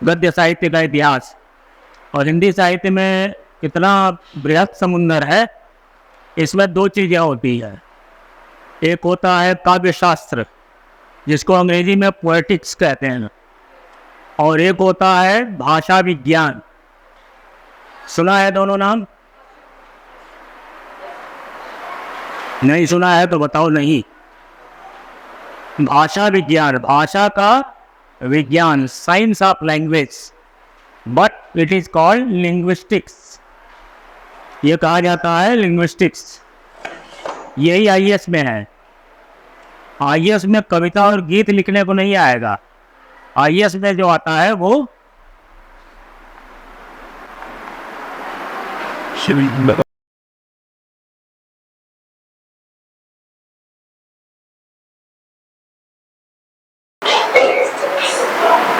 गद्य साहित्य का इतिहास। और हिंदी साहित्य में कितना बृहद समुंदर है। इसमें दो चीज़ें होती है, एक होता है काव्य शास्त्र जिसको अंग्रेजी में पोएटिक्स कहते हैं, और एक होता है भाषा विज्ञान। सुना है दोनों नाम? नहीं सुना है तो बताओ नहीं। भाषा विज्ञान, भाषा का विज्ञान, science of language, but it is called linguistics. ये कहा जाता है लिंग्विस्टिक्स। यही आईएएस में है। आईएएस में कविता और गीत लिखने को नहीं आएगा। आईएएस में जो आता है वो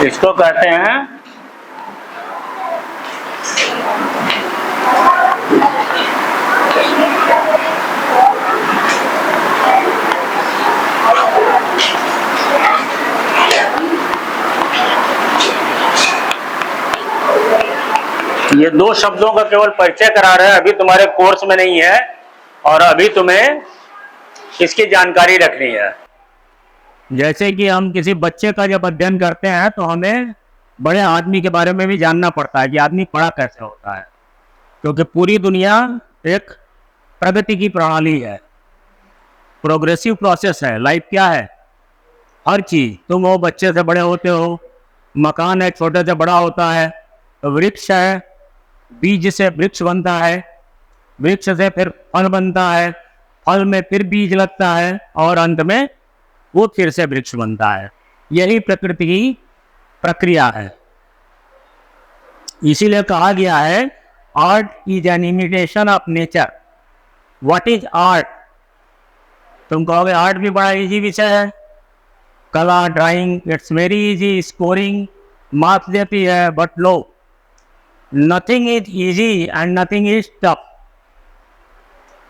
इसको कहते हैं ये दो शब्दों का केवल परिचय करा रहे हैं, अभी तुम्हारे कोर्स में नहीं है और अभी तुम्हें इसकी जानकारी रखनी है। जैसे कि हम किसी बच्चे का जब अध्ययन करते हैं तो हमें बड़े आदमी के बारे में भी जानना पड़ता है कि आदमी बड़ा कैसे होता है, क्योंकि पूरी दुनिया एक प्रगति की प्रणाली है, प्रोग्रेसिव प्रोसेस है। लाइफ क्या है? हर चीज, तुम वो बच्चे से बड़े होते हो, मकान है छोटे से बड़ा होता है, वृक्ष है, बीज से वृक्ष बनता है, वृक्ष से फिर फल बनता है, फल में फिर बीज लगता है और अंत में वो फिर से वृक्ष बनता है। यही प्रकृति की प्रक्रिया है। इसीलिए कहा गया है art is an imitation of nature. What is art? तुम कहोगे आर्ट भी बड़ा इजी विषय है, कला, drawing, it's very easy, scoring, marks देती है, but low, nothing is easy and nothing is tough.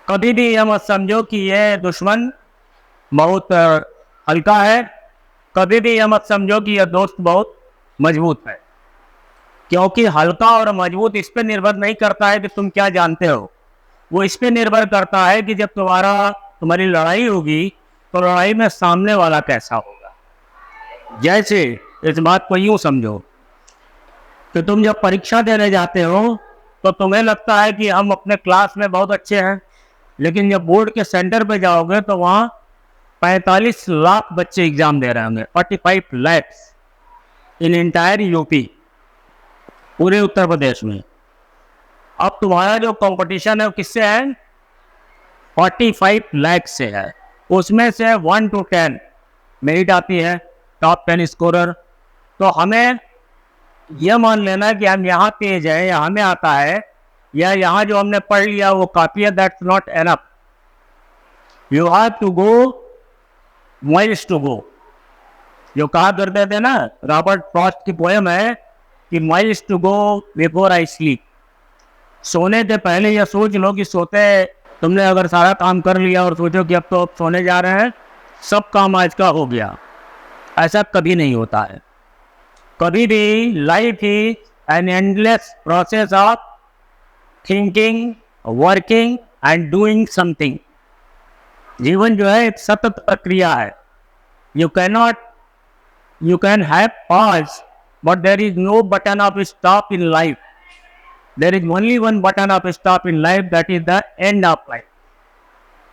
कभी भी यह मत समझो कि यह दुश्मन बहुत हल्का है, कभी भी यह मत समझो कि यह दोस्त बहुत मजबूत है, क्योंकि हल्का और मजबूत इस पर निर्भर नहीं करता है कि तुम क्या जानते हो। वो इस पर निर्भर करता है कि जब तुम्हारी लड़ाई होगी तो लड़ाई में सामने वाला कैसा होगा। जैसे इस बात को यूं समझो कि तुम जब परीक्षा देने जाते हो तो तुम्हें लगता है कि हम अपने क्लास में बहुत अच्छे हैं, लेकिन जब बोर्ड के सेंटर पे जाओगे तो वहाँ 45 लाख बच्चे एग्जाम दे रहे होंगे, 45 लैक्स इन एंटायर यूपी, पूरे उत्तर प्रदेश में। अब तुम्हारा जो कंपटीशन है वो किससे है? 45 लाख से है। उसमें से 1 to 10 मेरिट आती है, टॉप 10 स्कोरर। तो हमें यह मान लेना कि हम यहाँ तेज है या हमें आता है या यहाँ जो हमने पढ़ लिया वो काफी है, that's not enough. You have to go miles to go. जो कहा करते थे ना, रॉबर्ट फ्रॉस्ट की पोएम है कि miles to go before I sleep. सोने से पहले यह सोच लो कि सोते तुमने अगर सारा काम कर लिया और सोचो कि अब तो अब सोने जा रहे हैं, सब काम आज का हो गया, ऐसा कभी नहीं होता है। कभी भी life is an endless process of thinking, working and doing something. जीवन जो है एक सतत प्रक्रिया है। You can have pause, but there is no button of stop in life. There is only one button of stop in life, that is the end of life.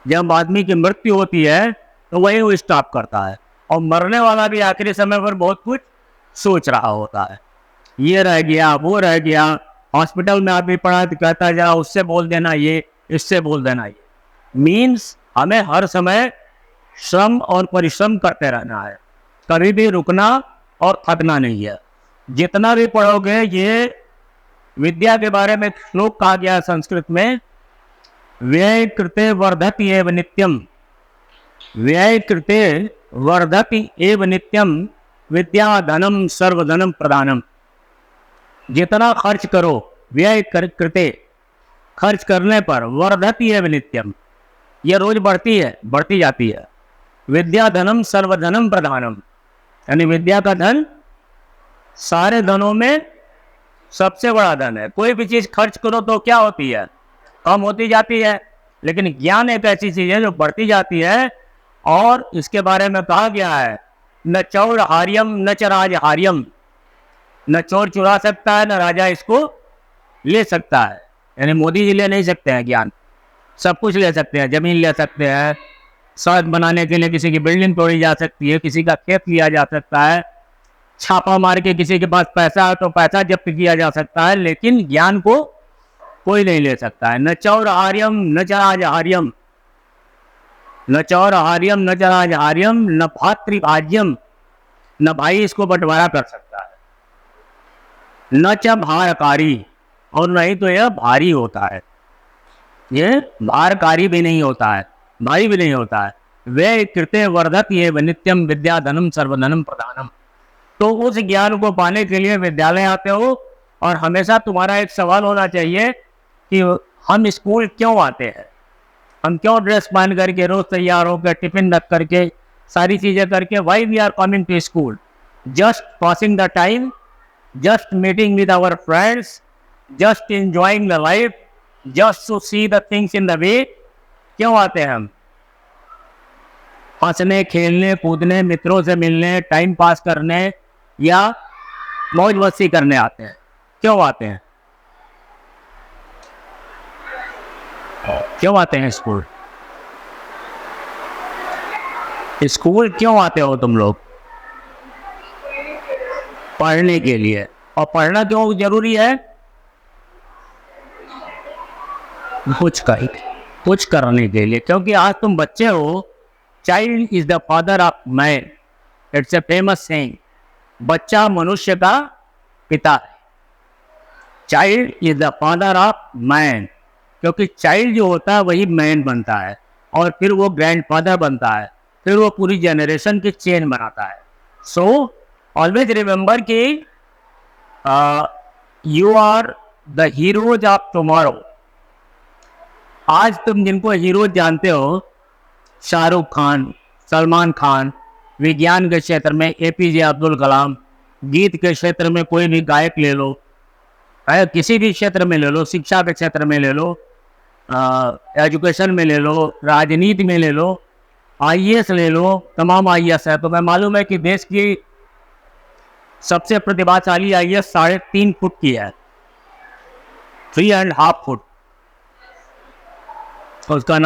जब आदमी की मृत्यु होती है तो वही वो स्टॉप करता है, और मरने वाला भी आखिरी समय पर बहुत कुछ सोच रहा होता है, ये रह गया, वो रह गया। हॉस्पिटल में आदमी पड़ा तो कहता जा उससे बोल देना ये, इससे बोल देना ये। मीन्स हमें हर समय श्रम और परिश्रम करते रहना है, कभी भी रुकना और थकना नहीं है। जितना भी पढ़ोगे, ये विद्या के बारे में श्लोक कहा गया है संस्कृत में, व्यय कृते वर्धति एव नित्यम, व्यय कृते वर्धति एव नित्यम, विद्या धनम सर्वधनम प्रदानम। जितना खर्च करो, व्यय कृते, खर्च करने पर, वर्धति एव नित्यम, यह रोज बढ़ती है, बढ़ती जाती है। विद्या धनम सर्वधनम प्रधानम, यानी विद्या का धन सारे धनों में सबसे बड़ा धन है। कोई भी चीज खर्च करो तो क्या होती है, कम होती जाती है, लेकिन ज्ञान एक ऐसी चीज है जो बढ़ती जाती है। और इसके बारे में कहा गया है, न चौर हार्यम न च राज हार्यम, न चोर चुरा सकता है न राजा इसको ले सकता है। यानी मोदी जी ले नहीं सकते हैं ज्ञान, सब कुछ ले सकते हैं, जमीन ले सकते हैं, सड़क बनाने के लिए किसी की बिल्डिंग तोड़ी जा सकती है, किसी का खेत लिया जा सकता है, छापा मार के किसी के पास पैसा है तो पैसा जब्त किया जा सकता है, लेकिन ज्ञान को कोई नहीं ले सकता है। न चौर हार्यम न च राज हार्यम, न चौर हार्यम न च राज हार्यम, न भातृभाज्यम, न भाई इसको बंटवारा कर सकता है, न च भारकारी, और नहीं तो यह भारी होता है, ये भारकारी भी नहीं होता है, भारी भी नहीं होता है। वे कृते वर्धत ये नित्यम विद्या धनम सर्वधनम प्रधानम। तो उस ज्ञान को पाने के लिए विद्यालय आते हो, और हमेशा तुम्हारा एक सवाल होना चाहिए कि हम स्कूल क्यों आते हैं, हम क्यों ड्रेस पहन करके रोज तैयार होकर टिफिन रख करके सारी चीजें करके, why we are coming to school, just passing the time, just meeting with our friends, just enjoying the life, just to see the things in the way. क्यों आते हैं हम? हंसने खेलने कूदने, मित्रों से मिलने, टाइम पास करने या मौज मस्ती करने आते हैं। क्यों आते हैं? क्यों आते हैं स्कूल? स्कूल क्यों आते हो तुम लोग? पढ़ने के लिए। और पढ़ना क्यों जरूरी है? कुछ करने के लिए, क्योंकि आज तुम बच्चे हो। Child is the father of man, it's a famous saying. बच्चा मनुष्य का पिता है। Child is the father of man, क्योंकि चाइल्ड जो होता है वही मैन बनता है, और फिर वो ग्रैंडफादर बनता है, फिर वो पूरी जनरेशन की चेन बनाता है। सो ऑलवेज रिमेंबर कि you are the heroes of tomorrow. आज तुम जिनको हीरो जानते हो, शाहरुख खान, सलमान खान, विज्ञान के क्षेत्र में एपीजे अब्दुल कलाम, गीत के क्षेत्र में कोई भी गायक ले लो, किसी भी क्षेत्र में ले लो, शिक्षा के क्षेत्र में ले लो, एजुकेशन में ले लो, राजनीति में ले लो, आईएएस ले लो, तमाम आईएएस है। तो मैं मालूम है कि देश की सबसे प्रतिभाशाली आईएएस 3.5 फुट की है, 3.5 फुट। उसका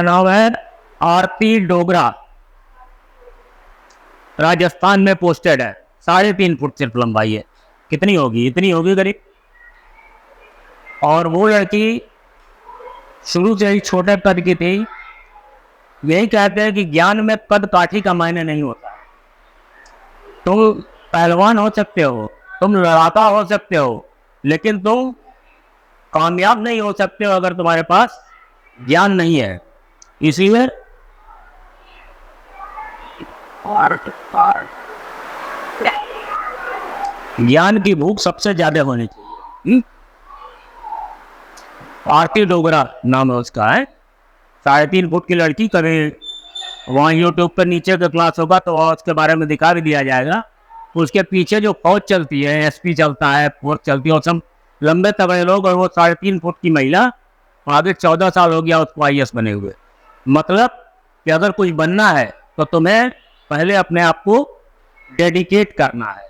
नाम है आरती डोगरा, राजस्थान में पोस्टेड है। 3.5 फुट सिर्फ लंबाई है। कितनी होगी? इतनी होगी करीब। और वो लड़की शुरू से ही छोटे कद की थी। यही कहते हैं कि ज्ञान में कद काठी का मायने नहीं होता। तुम पहलवान हो सकते हो, तुम लड़ाका हो सकते हो, लेकिन तुम कामयाब नहीं हो सकते हो अगर तुम्हारे पास ज्ञान नहीं है। इसीलिए ज्ञान की भूख सबसे ज्यादा होनी चाहिए। आरती डोगरा नाम है उसका, है 3.5 फुट की लड़की। कभी वहाँ यूट्यूब पर नीचे का क्लास होगा तो उसके बारे में दिखा भी दिया जाएगा। उसके पीछे जो फौज चलती है, एसपी चलता है, फोर्स चलती है, और सब लंबे तगड़े लोग, और वो 3.5 फुट की महिला। आगे 14 साल हो गया उसको आईएएस बने हुए। मतलब कि अगर कुछ बनना है तो तुम्हें पहले अपने आप को डेडिकेट करना है।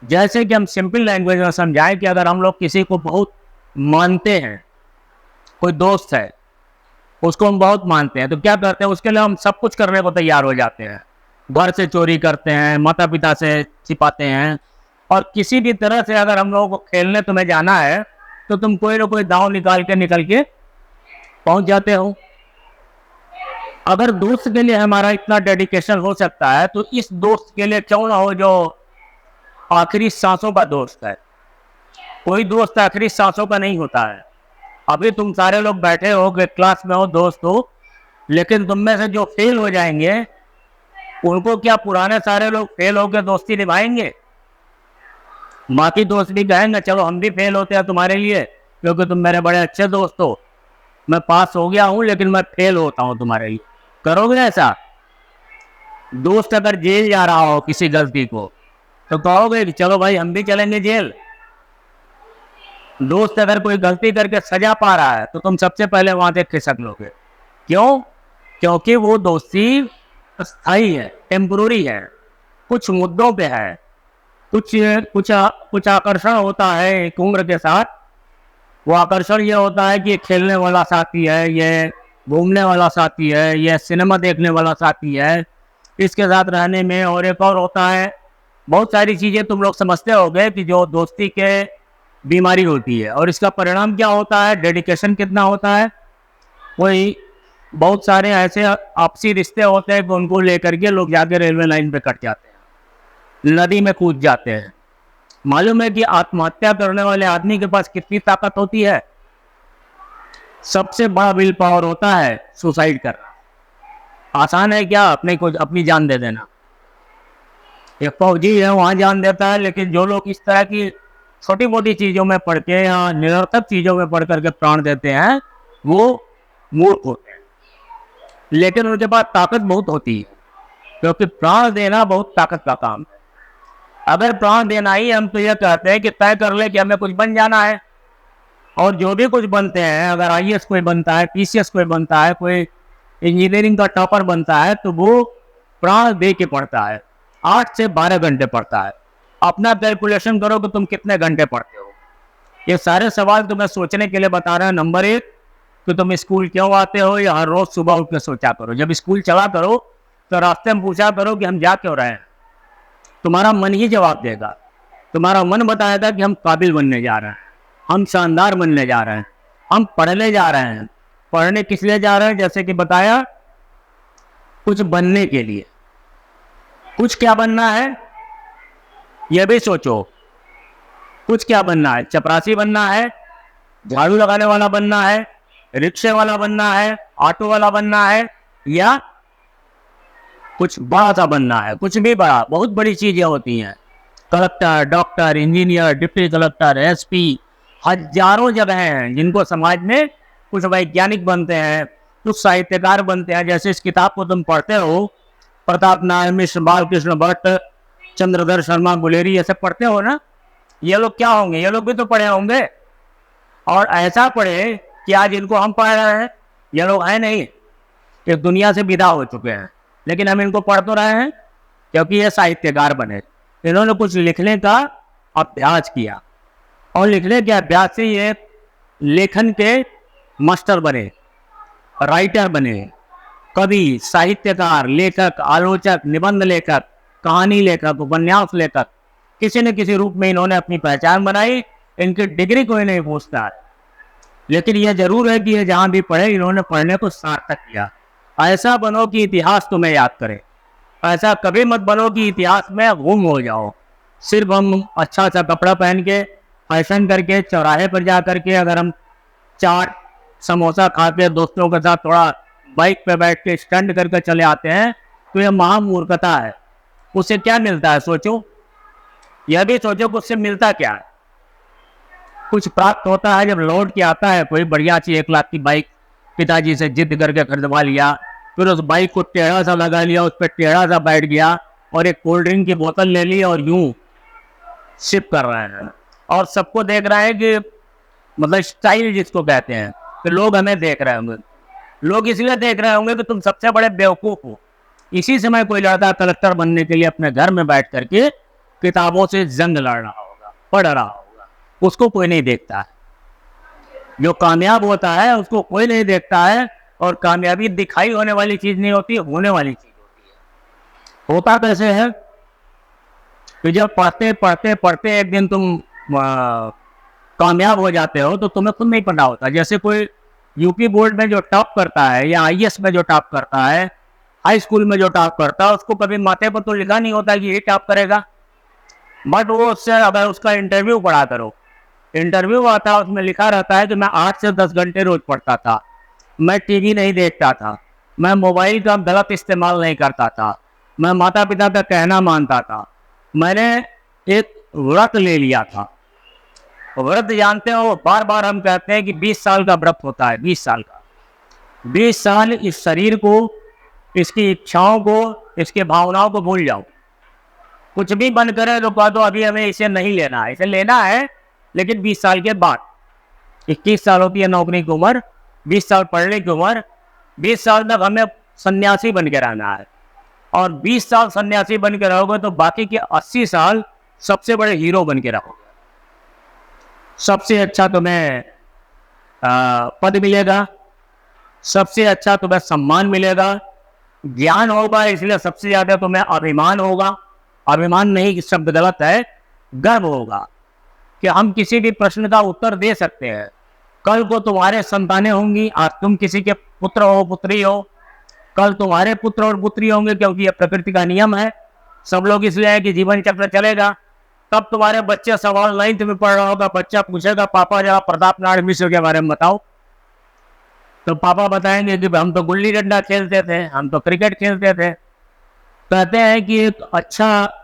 जैसे कि हम सिंपल लैंग्वेज में समझाएं कि अगर हम लोग किसी को बहुत मानते हैं, कोई दोस्त है उसको हम बहुत मानते हैं, तो क्या करते हैं? उसके लिए हम सब कुछ करने को तैयार हो जाते हैं। घर से चोरी करते हैं, माता पिता से छिपाते हैं, और किसी भी तरह से अगर हम लोगों को खेलने तुम्हें जाना है तो तुम कोई ना कोई दांव निकल के पहुंच जाते हो। अगर दोस्त के लिए हमारा इतना डेडिकेशन हो सकता है तो इस दोस्त के लिए क्यों ना हो जो आखिरी सांसों का दोस्त है। कोई दोस्त आखिरी सांसों का नहीं होता है। अभी तुम सारे लोग बैठे हो कि क्लास में हो, दोस्त हो, लेकिन तुम में से जो फेल हो जाएंगे उनको क्या पुराने सारे लोग फेल होकर दोस्ती निभाएंगे? बाकी दोस्त भी कहेंगे चलो हम भी फेल होते हैं तुम्हारे लिए, क्योंकि तुम मेरे बड़े अच्छे दोस्त हो। मैं पास हो गया हूं लेकिन मैं फेल होता हूं तुम्हारे लिए। करोगे ऐसा? दोस्त अगर जेल जा रहा हो किसी गलती को तो कहोगे कि चलो भाई हम भी चलेंगे जेल। दोस्त अगर कोई गलती करके सजा पा रहा है तो तुम सबसे पहले वहां से खिसक लोगे। क्यों? क्योंकि वो दोस्ती अस्थाई है, टेम्पोररी है, कुछ मुद्दों पे है, कुछ कुछ कुछ आकर्षण होता है एक उम्र के साथ। वो आकर्षण ये होता है कि ये खेलने वाला साथी है, ये घूमने वाला साथी है, ये सिनेमा देखने वाला साथी है, इसके साथ रहने में। और एक और होता है, बहुत सारी चीज़ें तुम लोग समझते होगे कि जो दोस्ती के बीमारी होती है, और इसका परिणाम क्या होता है, डेडिकेशन कितना होता है। कोई बहुत सारे ऐसे आपसी रिश्ते होते हैं कि उनको लेकर के लोग जाके रेलवे लाइन पे कट जाते हैं, नदी में कूद जाते हैं। मालूम है कि आत्महत्या करने वाले आदमी के पास कितनी ताकत होती है? सबसे बड़ा विल पावर होता है सुसाइड करना। आसान है क्या अपनी जान दे देना? एक फौजी है वहां जान देता है, लेकिन जो लोग इस तरह की छोटी मोटी चीजों में पढ़ के या निरर्थक चीजों में पढ़ करके प्राण देते हैं वो मूर्ख होते हैं, लेकिन उनके पास ताकत बहुत होती है, क्योंकि प्राण देना बहुत ताकत का काम है। अगर प्राण देना ही हम तो यह कहते हैं कि तय कर ले कि हमें कुछ बन जाना है, और जो भी कुछ बनते हैं, अगर आईएएस कोई बनता है, पीसीएस कोई बनता है, कोई इंजीनियरिंग का टॉपर बनता है, तो वो प्राण दे के पढ़ता है, 8 से 12 घंटे पढ़ता है। अपना कैलकुलेशन करो कि तुम कितने घंटे पढ़ते हो। ये सारे सवाल तुम्हें सोचने के लिए बता रहे हैं। नंबर 1 कि तुम स्कूल क्यों आते हो, या हर रोज सुबह उठ के सोचा करो। जब स्कूल चला करो तो रास्ते में पूछा करो कि हम जा क्यों रहे हैं। तुम्हारा मन ही जवाब देगा। तुम्हारा मन बताएगा कि हम काबिल बनने जा रहे हैं, हम शानदार बनने जा रहे हैं, हम पढ़ने जा रहे हैं। पढ़ने किस लिए जा रहे हैं? जैसे कि बताया, कुछ बनने के लिए। कुछ क्या बनना है यह भी सोचो। कुछ क्या बनना है? चपरासी बनना है, झाड़ू लगाने वाला बनना है, रिक्शे वाला बनना है, ऑटो वाला बनना है, या कुछ बड़ा सा बनना है? कुछ भी बड़ा, बहुत बड़ी चीजें होती हैं। Collector, doctor, engineer, deputy collector, SP, हजारों जगह हैं जिनको समाज में कुछ वैज्ञानिक बनते हैं, कुछ साहित्यकार बनते हैं। जैसे इस किताब को तुम पढ़ते हो, प्रताप नारायण मिश्र, बालकृष्ण भट्ट, चंद्रधर शर्मा गुलेरी, ऐसे पढ़ते हो ना। ये लोग क्या होंगे? ये लोग भी तो पढ़े होंगे, और ऐसा पढ़े कि आज इनको हम पढ़ रहे हैं। ये लोग हैं नहीं, ये दुनिया से विदा हो चुके हैं, लेकिन हम इनको पढ़ तो रहे हैं क्योंकि ये साहित्यकार बने। इन्होंने कुछ लिखने का अभ्यास किया, और लिखने के अभ्यास से ये लेखन के मास्टर बने, राइटर बने, कवि, साहित्यकार, लेखक, आलोचक, निबंध लेखक, कहानी लेखक, उपन्यास लेखक, किसी न किसी रूप में इन्होंने अपनी पहचान बनाई। इनकी डिग्री कोई नहीं पूछता है, लेकिन यह जरूर है कि ये जहां भी पढ़े इन्होंने पढ़ने को सार्थक किया। ऐसा बनो कि इतिहास तुम्हें याद करे। ऐसा कभी मत बनो कि इतिहास में गुम हो जाओ। सिर्फ हम अच्छा सा कपड़ा पहन के, फैशन करके, चौराहे पर जा करके अगर हम चाट समोसा खा के दोस्तों के साथ थोड़ा बाइक पे बैठ के स्टंट करके चले आते हैं, तो यह महामूर्खता है। उससे क्या मिलता है सोचो। यह भी सोचो कि उससे मिलता क्या है। कुछ प्राप्त होता है जब लौट के आता है कोई बढ़िया सी 1 लाख की बाइक पिताजी से जिद करके खरीदवा लिया, फिर उस बाइक को टेढ़ा सा लगा लिया, उस पर टेढ़ा सा बैठ गया, और एक कोल्ड ड्रिंक की बोतल ले ली और यूं सिप कर रहे हैं, और सबको देख रहे हैं कि मतलब स्टाइल जिसको कहते हैं, तो लोग हमें देख रहे होंगे। लोग इसलिए देख रहे होंगे कि तुम सबसे बड़े बेवकूफ हो। इसी समय कोई लड़का कलेक्टर बनने के लिए अपने घर में बैठ करके किताबों से जंग लड़ रहा होगा, पढ़ रहा होगा, उसको कोई नहीं देखता है। जो कामयाब होता है उसको कोई नहीं देखता है, और कामयाबी दिखाई होने वाली चीज नहीं होती, होने वाली चीज होती है। होता कैसे है कि जब पढ़ते पढ़ते पढ़ते एक दिन तुम कामयाब हो जाते हो तो तुम्हें खुद नहीं पता होता। जैसे कोई यूपी बोर्ड में जो टॉप करता है, या आईएएस में जो टॉप करता है, हाई स्कूल में जो टॉप करता है, उसको कभी माथे पर तो लिखा नहीं होता कि ये टॉप करेगा। बट वो उससे अगर उसका इंटरव्यू पढ़ा करो, इंटरव्यू आता है, उसमें लिखा रहता है कि मैं 8 से 10 घंटे रोज पढ़ता था, मैं टीवी नहीं देखता था, मैं मोबाइल का गलत इस्तेमाल नहीं करता था, मैं माता पिता का कहना मानता था, मैंने एक व्रत ले लिया था। व्रत जानते हो, बार बार हम कहते हैं कि 20 साल का व्रत होता है, 20 साल का। 20 साल इस शरीर को इसकी इच्छाओं को, इसके भावनाओं को भूल जाओ। कुछ भी बंद करे तो कह दो अभी हमें इसे नहीं लेना है, इसे लेना है लेकिन 20 साल के बाद। 21 साल होती है नौकरी की उम्र, 20 साल पढ़ने की उम्र, 20 साल तक हमें सन्यासी बन के रहना है। और 20 साल सन्यासी बन के रहोगे तो बाकी के 80 साल सबसे बड़े हीरो बन के रहोगे। सबसे अच्छा तुम्हें पद मिलेगा, सबसे अच्छा तुम्हें सम्मान मिलेगा, ज्ञान होगा, इसलिए सबसे ज्यादा तुम्हें अभिमान होगा। अभिमान नहीं, शब्द गलत है, गर्व होगा कि हम किसी भी प्रश्न का उत्तर दे सकते हैं। कल को तुम्हारे संतानें होंगी, आज तुम किसी के पुत्र हो, पुत्री हो, कल तुम्हारे पुत्र और पुत्री होंगे, क्योंकि यह प्रकृति का नियम है। सब लोग इसलिए है कि जीवन चक्र चलेगा। तब तुम्हारे बच्चे सवाल 9th में पढ़ रहा होगा, बच्चा पूछेगा पापा जरा प्रताप नारायण मिश्र के बारे में बताओ, तो पापा बताएंगे कि हम तो गुल्ली डंडा खेलते थे, हम तो क्रिकेट खेलते थे। कहते हैं कि एक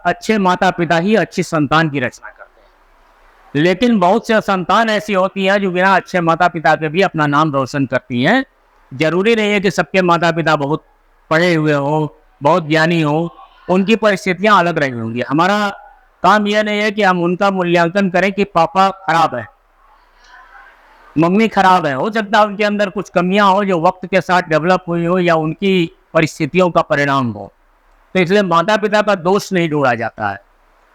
अच्छे माता पिता ही अच्छी संतान की रचना करते हैं, लेकिन बहुत से संतान ऐसी होती हैं जो बिना अच्छे माता पिता के भी अपना नाम रोशन करती हैं। जरूरी नहीं है कि सबके माता पिता बहुत पढ़े हुए हों, बहुत ज्ञानी हों, उनकी परिस्थितियां अलग रही होंगी। हमारा काम यह नहीं है कि हम उनका मूल्यांकन करें कि पापा खराब है, मम्मी खराब है। हो सकता है उनके अंदर कुछ कमियां हो जो वक्त के साथ डेवलप हुई हो या उनकी परिस्थितियों का परिणाम हो। तो इसलिए माता पिता का दोष नहीं ढूंढा जाता है,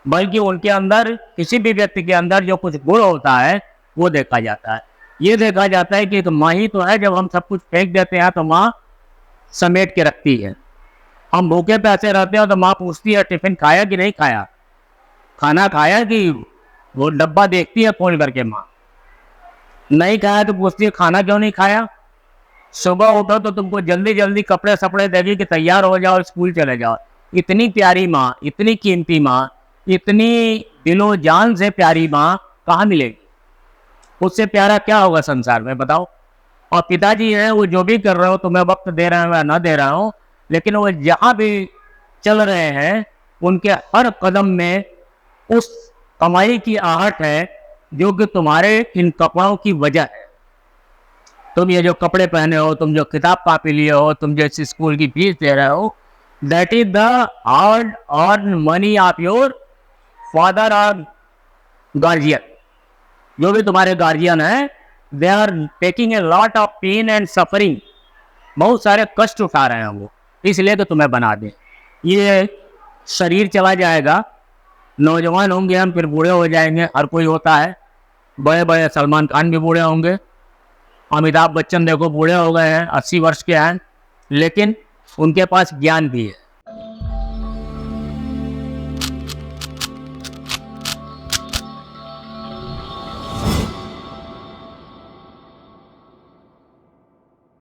बल्कि उनके अंदर, किसी भी व्यक्ति के अंदर जो कुछ गुण होता है वो देखा जाता है। ये देखा जाता है कि एक माँ ही तो है, जब हम सब कुछ फेंक देते हैं तो माँ समेट के रखती है। हम भूखे प्यासे रहते हैं तो माँ पूछती है टिफिन खाया कि नहीं खाया, खाना खाया कि, वो डब्बा देखती है खोल करके। माँ नहीं खाया तो पूछती है खाना क्यों नहीं खाया। सुबह उठो तो तुमको जल्दी जल्दी कपड़े सपड़े देगी कि तैयार हो जाओ, स्कूल चले जाओ। इतनी प्यारी माँ, इतनी कीमती माँ, इतनी दिलो जान से प्यारी माँ कहाँ मिलेगी? उससे प्यारा क्या होगा संसार में, बताओ। और पिताजी हैं, वो जो भी कर रहे हो, तुम्हें वक्त दे रहे हो या ना दे रहा हो, लेकिन वो जहाँ भी चल रहे हैं उनके हर कदम में उस कमाई की आहट है जो कि तुम्हारे इन कपड़ों की वजह है। तुम ये जो कपड़े पहने हो, तुम जो किताब कापी लिए हो, तुम जो इस स्कूल की फीस दे रहे हो, that is the hard earn money of your father और गार्जियन। जो भी तुम्हारे गार्जियन है, they are taking a lot of pain and suffering. बहुत सारे कष्ट उठा रहे हैं वो, इसलिए तो तुम्हें बना दें। ये शरीर चला जाएगा, नौजवान होंगे हम, फिर बूढ़े हो जाएंगे, हर कोई होता है। बड़े बड़े सलमान खान भी बूढ़े होंगे, अमिताभ बच्चन देखो बूढ़े हो गए हैं, 80 वर्ष के हैं, लेकिन उनके पास ज्ञान भी है।